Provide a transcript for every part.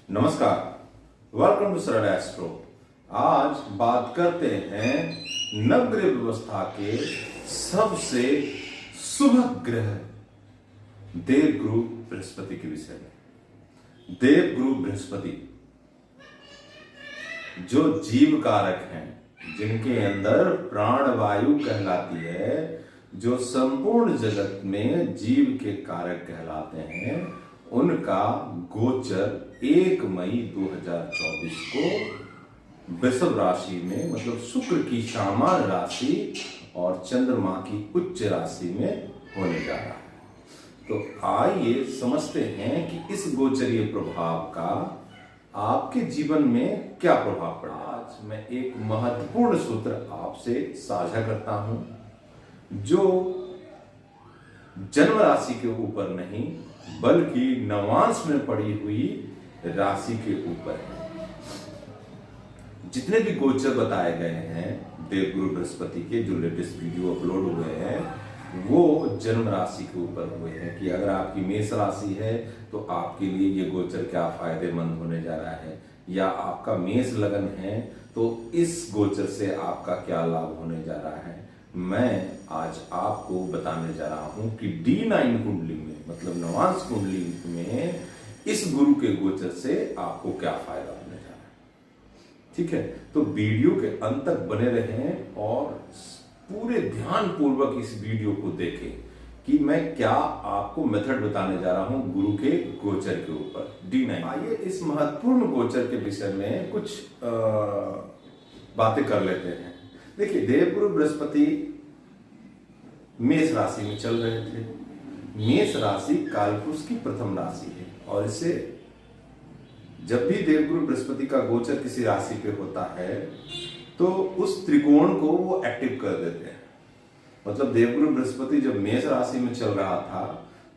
नमस्कार, welcome to सरल astro. आज बात करते हैं नवग्रह व्यवस्था के सबसे शुभ ग्रह देवगुरु बृहस्पति के विषय में। देवगुरु बृहस्पति जो जीव कारक हैं, जिनके अंदर प्राणवायु कहलाती है, जो संपूर्ण जगत में जीव के कारक कहलाते हैं, उनका गोचर 1 मई 2024 को वृषभ राशि में, मतलब शुक्र की सामान्य राशि और चंद्रमा की उच्च राशि में होने जा रहा है। तो आइए समझते हैं कि इस गोचरीय प्रभाव का आपके जीवन में क्या प्रभाव पड़ा। आज मैं एक महत्वपूर्ण सूत्र आपसे साझा करता हूं, जो जन्म राशि के ऊपर नहीं बल्कि नवांश में पड़ी हुई राशि के ऊपर है। जितने भी गोचर बताए गए हैं देवगुरु बृहस्पति के, जो लेटेस्ट वीडियो अपलोड हुए हैं, वो जन्म राशि के ऊपर हुए हैं कि अगर आपकी मेष राशि है तो आपके लिए ये गोचर क्या फायदेमंद होने जा रहा है, या आपका मेष लगन है तो इस गोचर से आपका क्या लाभ होने जा रहा है। मैं आज आपको बताने जा रहा हूं कि D9 कुंडली में, मतलब नवांश कुंडली में, इस गुरु के गोचर से आपको क्या फायदा होने जा रहा है। ठीक है, तो वीडियो के अंत तक बने रहें और पूरे ध्यान पूर्वक इस वीडियो को देखें कि मैं क्या आपको मेथड बताने जा रहा हूं गुरु के गोचर के ऊपर D9। आइए इस महत्वपूर्ण गोचर के विषय में कुछ बातें कर लेते हैं। देखिए, देवगुरु बृहस्पति मेष राशि में चल रहे थे। मेष राशि कालपुरुष की प्रथम राशि है, और इसे जब भी देवगुरु बृहस्पति का गोचर किसी राशि पे होता है तो उस त्रिकोण को वो एक्टिव कर देते हैं। मतलब देवगुरु बृहस्पति जब मेष राशि में चल रहा था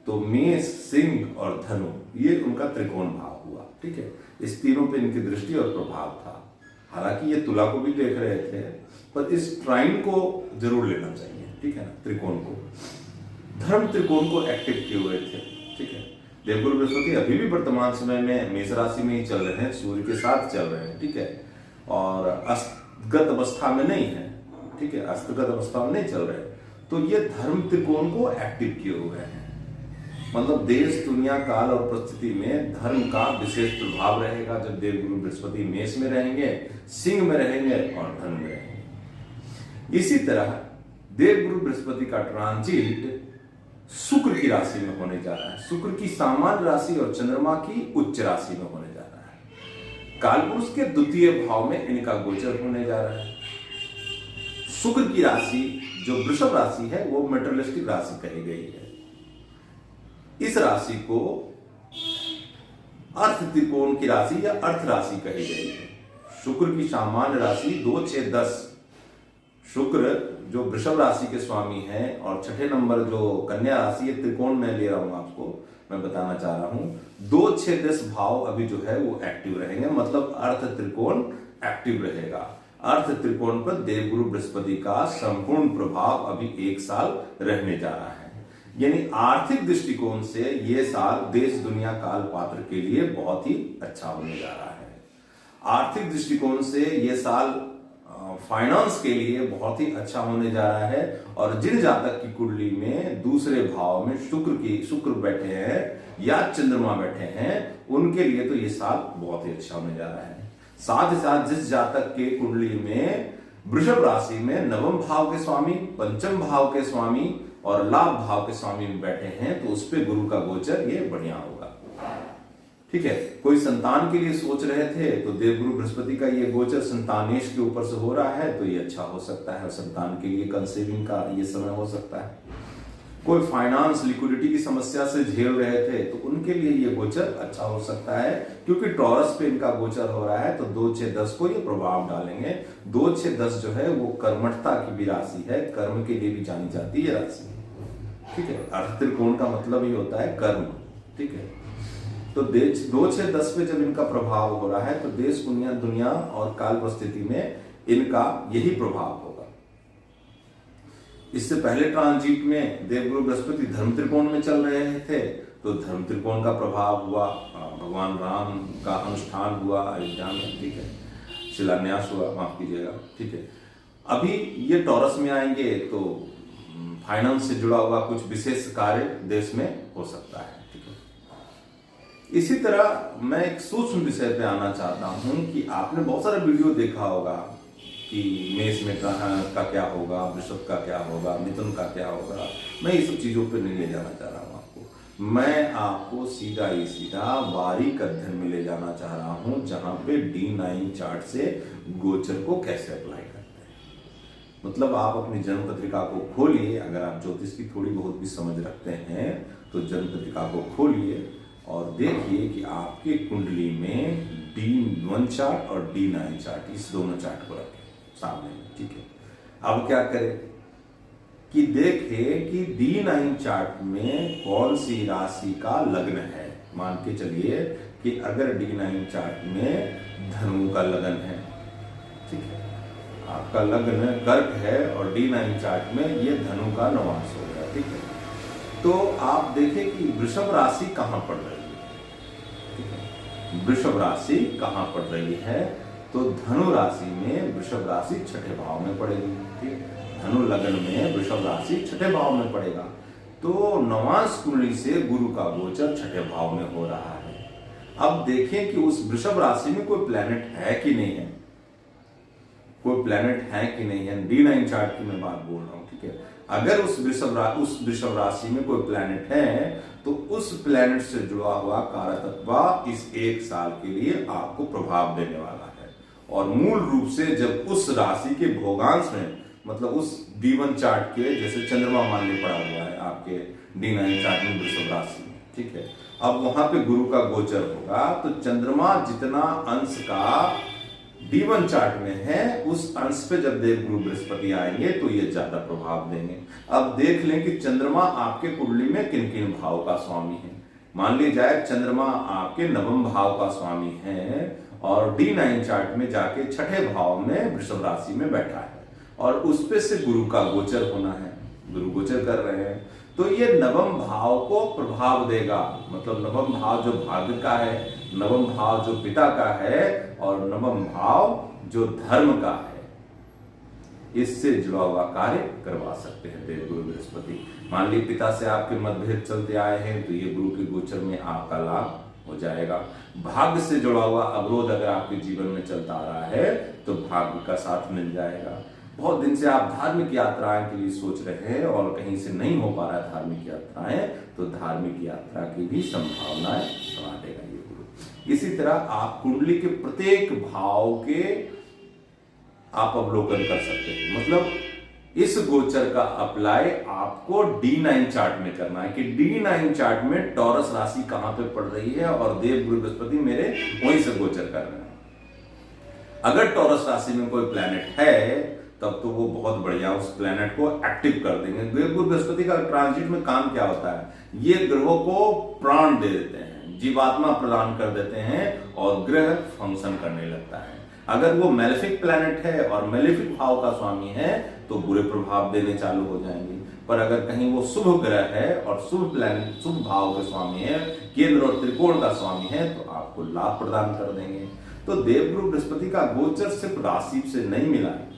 तो मेष, सिंह और धनु, ये उनका त्रिकोण भाव हुआ। ठीक है, इस तीनों पे इनकी दृष्टि और प्रभाव था। हालांकि ये तुला को भी देख रहे थे, पर इस ट्राइन को जरूर लेना चाहिए। ठीक है ना, त्रिकोण को, धर्म त्रिकोण को एक्टिव किए हुए थे। ठीक है, देवगुरु बृहस्पति अभी भी वर्तमान समय में मेष राशि में ही चल रहे हैं, सूर्य के साथ चल रहे हैं। ठीक है, और अस्तगत अवस्था में नहीं है। ठीक है, अस्तगत अवस्था में नहीं चल रहे, तो ये धर्म त्रिकोण को एक्टिव किए हुए हैं। मतलब देश, दुनिया, काल और परिस्थिति में धर्म का विशेष प्रभाव रहेगा जब देवगुरु बृहस्पति मेष में रहेंगे, सिंह में रहेंगे और धनु में रहेंगे। इसी तरह देवगुरु बृहस्पति का ट्रांजिट शुक्र की राशि में होने जा रहा है। शुक्र की सामान्य राशि और चंद्रमा की उच्च राशि में होने जा रहा है। कालपुरुष के द्वितीय भाव में इनका गोचर होने जा रहा है। शुक्र की राशि जो वृषभ राशि है वो मेटरलिस्टिक राशि कही गई है। इस राशि को अर्थ त्रिकोण की राशि या अर्थ राशि कही गई है। शुक्र की सामान्य राशि 2, 6, 10। शुक्र जो वृषभ राशि के स्वामी हैं, और छठे नंबर जो कन्या राशि है, त्रिकोण में ले रहा हूं आपको, मैं बताना चाह रहा हूं 2, 6, 10 भाव अभी जो है वो एक्टिव रहेंगे। मतलब अर्थ त्रिकोण एक्टिव रहेगा। अर्थ त्रिकोण पर देवगुरु बृहस्पति का संपूर्ण प्रभाव अभी 1 साल रहने जा रहा है। यानी आर्थिक दृष्टिकोण से ये साल देश, दुनिया, काल, पात्र के लिए बहुत ही अच्छा होने जा रहा है। आर्थिक दृष्टिकोण से ये साल फाइनेंस के लिए बहुत ही अच्छा होने जा रहा है। और जिन जातक की कुंडली में दूसरे भाव में शुक्र बैठे हैं या चंद्रमा बैठे हैं, उनके लिए तो ये साल बहुत ही अच्छा होने जा रहा है। साथ ही साथ जिस जातक के कुंडली में वृषभ राशि में नवम भाव के स्वामी, पंचम भाव के स्वामी और लाभ भाव के स्वामी में बैठे हैं, तो उस पे गुरु का गोचर ये बढ़िया होगा। ठीक है, कोई संतान के लिए सोच रहे थे तो देवगुरु बृहस्पति का ये गोचर संतानेश के ऊपर से हो रहा है, तो ये अच्छा हो सकता है। संतान के लिए कंसीविंग का ये समय हो सकता है। कोई फाइनेंस, लिक्विडिटी की समस्या से झेल रहे थे तो उनके लिए ये गोचर अच्छा हो सकता है, क्योंकि टॉरस पे इनका गोचर हो रहा है, तो 2, 6, 10 को ये प्रभाव डालेंगे। 2, 6, 10 जो है वो कर्मठता की भी राशि है, कर्म के लिए भी जानी जाती है राशि। ठीक है, अर्थ त्रिकोण का मतलब ही होता है कर्म। ठीक है, तो 2, 6, 10 पे जब इनका प्रभाव हो रहा है तो देश, दुनिया और काल परिस्थिति में इनका यही प्रभाव होगा। इससे पहले ट्रांजिट में देवगुरु बृहस्पति धर्म त्रिकोण में चल रहे थे, तो धर्म त्रिकोण का प्रभाव हुआ, भगवान राम का अनुष्ठान हुआ अयोध्या में, ठीक है, शिलान्यास हुआ, माफ कीजिएगा, ठीक है। अभी ये टॉरस में आएंगे तो फाइनेंस से जुड़ा हुआ कुछ विशेष कार्य देश में हो सकता है, ठीक है। इसी तरह मैं एक सूक्ष्म विषय पे आना चाहता हूं कि आपने बहुत सारा वीडियो देखा होगा कि मेष में का क्या होगा, वृषभ का क्या होगा, मिथुन का क्या होगा। मैं ये सब चीजों पे नहीं ले जाना चाह रहा हूँ आपको, मैं आपको सीधा ही सीधा बारीक अध्ययन में ले जाना चाह रहा हूँ, जहां पे D9 चार्ट से गोचर को कैसे अप्लाई करते हैं। मतलब आप अपनी जन्म पत्रिका को खोलिए, अगर आप ज्योतिष की थोड़ी बहुत भी समझ रखते हैं तो जन्म पत्रिका को खोलिए और देखिए कि आपके कुंडली में D1 चार्ट और D9 चार्ट, इस दोनों चार्ट को रखें सामने में, ठीक है। अब क्या करें कि देखें कि D9 चार्ट में कौन सी राशि का लग्न है। मान के चलिए कि अगर D9 चार्ट में धनु का लगन है, ठीक है, आपका लग्न कर्क है और D9 चार्ट में ये धनु का नवांश हो गया, ठीक है, तो आप देखें कि वृषभ राशि कहां पड़ रही है, ठीक है, वृषभ राशि कहां पड़ रही है, तो धनु राशि में वृषभ राशि छठे भाव में पड़ेगी, ठीक, धनु लगन में वृषभ राशि छठे भाव में पड़ेगा। तो नवांश कुंडली से गुरु का गोचर छठे भाव में हो रहा है। अब देखें कि उस वृषभ राशि में कोई प्लैनेट है कि नहीं है, कोई प्लैनेट है कि नहीं है। D9 चार्ट की मैं बात बोल रहा हूं, ठीक है। अगर उस वृषभ राशि में कोई प्लैनेट है तो उस प्लैनेट से जुड़ा हुआ कारकत्व इस 1 साल के लिए आपको प्रभाव देने वाला है। और मूल रूप से जब उस राशि के भोगांश में, मतलब उस D1 चार्ट के, जैसे चंद्रमा मान ली पड़ा हुआ है आपके D9 चार्ट में वृषभ राशि में, ठीक है, अब वहां पे गुरु का गोचर होगा तो चंद्रमा जितना अंश का D1 चार्ट में है उस अंश पे जब देवगुरु बृहस्पति आएंगे तो ये ज्यादा प्रभाव देंगे। अब देख लें कि चंद्रमा आपके कुंडली में किन किन भाव का स्वामी है। मान ली जाए चंद्रमा आपके नवम भाव का स्वामी है और D9 चार्ट में जाके छठे भाव में वृषभ राशि में बैठा है और उस पे से गुरु का गोचर होना है, गुरु गोचर कर रहे हैं, तो ये नवम भाव को प्रभाव देगा। मतलब नवम भाव जो भाग्य का है, नवम भाव जो पिता का है और नवम भाव जो धर्म का है, इससे जुड़ा हुआ कार्य करवा सकते हैं देवगुरु बृहस्पति। मान ली पिता से आपके मतभेद चलते आए हैं तो ये गुरु के गोचर में आपका लाभ हो जाएगा। भाग्य से जुड़ा हुआ अवरोध अगर आपके जीवन में चलता आ रहा है तो भाग्य का साथ मिल जाएगा। बहुत दिन से आप धार्मिक यात्राएं के लिए सोच रहे हैं और कहीं से नहीं हो पा रहा है धार्मिक यात्राएं, तो धार्मिक यात्रा की भी संभावनाएं बना देगा ये गुरु। इसी तरह आप कुंडली के प्रत्येक भाव के आप अवलोकन कर सकते हैं। मतलब इस गोचर का अप्लाई आपको D9 चार्ट में करना है कि D9 चार्ट में टॉरस राशि कहां पे पड़ रही है और देवगुरु बृहस्पति मेरे वहीं से गोचर कर रहे हैं। अगर टॉरस राशि में कोई प्लैनेट है तब तो वो बहुत बढ़िया उस प्लैनेट को एक्टिव कर देंगे। देवगुरु बृहस्पति का ट्रांजिट में काम क्या होता है, ये ग्रहों को प्राण दे देते हैं, जीवात्मा प्रदान कर देते हैं और ग्रह फंक्शन करने लगता है। अगर वो मेलेफिक प्लैनेट है और मेलेफिक भाव का स्वामी है तो बुरे प्रभाव देने चालू हो जाएंगे। पर अगर कहीं वो शुभ ग्रह है और शुभ प्लैनेट, शुभ भाव के स्वामी है, केंद्र और त्रिकोण का स्वामी है, तो आपको लाभ प्रदान कर देंगे। तो देवगुरु बृहस्पति का गोचर सिर्फ राशि से नहीं मिला है,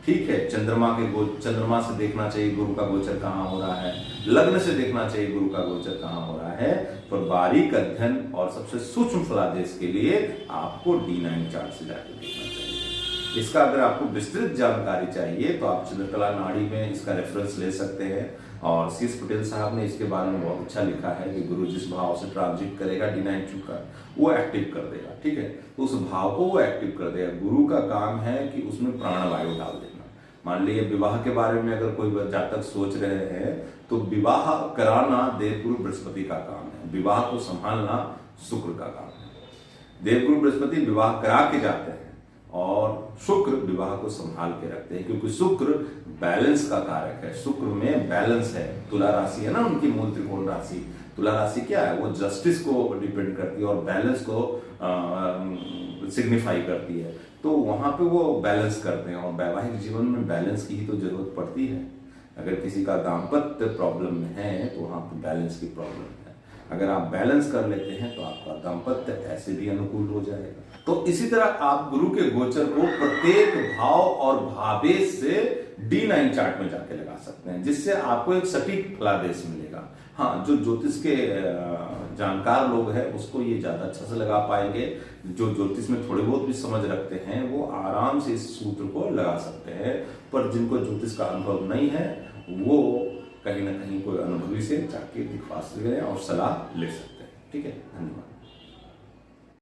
ठीक है, चंद्रमा से देखना चाहिए गुरु का गोचर कहां हो रहा है, लग्न से देखना चाहिए गुरु का गोचर कहां हो रहा है, पर बारीक अध्ययन और सबसे सूक्ष्म फलादेश के लिए आपको D9 चार्ट से जाकर देखना चाहिए। इसका अगर आपको विस्तृत जानकारी चाहिए तो आप चंद्रकला नाड़ी में इसका रेफरेंस ले सकते हैं और C.S. पटेल साहब ने इसके बारे में बहुत अच्छा लिखा है कि गुरु जिस भाव से ट्रांजिट करेगा D9 का वो एक्टिव कर देगा, ठीक है, तो उस भाव को वो एक्टिव कर देगा। गुरु का काम है कि उसमें प्राणवायु डाल देना। मान लीजिए विवाह के बारे में अगर कोई जातक सोच रहे हैं तो विवाह कराना देवगुरु बृहस्पति का काम है, विवाह को संभालना शुक्र का काम है। देवगुरु बृहस्पति विवाह करा के जाते हैं और शुक्र विवाह को संभाल के रखते हैं, क्योंकि शुक्र बैलेंस का कारक है। शुक्र में बैलेंस है। तुला राशि है ना उनकी मूल त्रिकोण राशि। तुला राशि क्या है, वो जस्टिस को डिपेंड करती है और बैलेंस को सिग्निफाई करती है। तो वहां पे वो बैलेंस करते हैं और वैवाहिक जीवन में बैलेंस की ही तो जरूरत पड़ती है। अगर किसी का दाम्पत्य प्रॉब्लम में है तो वहां पे बैलेंस की प्रॉब्लम है। अगर आप बैलेंस कर लेते हैं तो आपका दाम्पत्य ऐसे भी अनुकूल हो जाएगा। तो इसी तरह आप गुरु के गोचर को प्रत्येक भाव और भावेश से D9 चार्ट में जाके लगा सकते हैं, जिससे आपको एक सटीक फलादेश मिलेगा। हाँ, जो ज्योतिष के जानकार लोग हैं उसको ये ज्यादा अच्छा से लगा पाएंगे। जो ज्योतिष में थोड़े बहुत भी समझ रखते हैं वो आराम से इस सूत्र को लगा सकते हैं, पर जिनको ज्योतिष का अनुभव नहीं है वो कहीं ना कहीं कोई अनुभवी से जाके दिखवा सकते हैं और सलाह ले सकते हैं। ठीक है, धन्यवाद।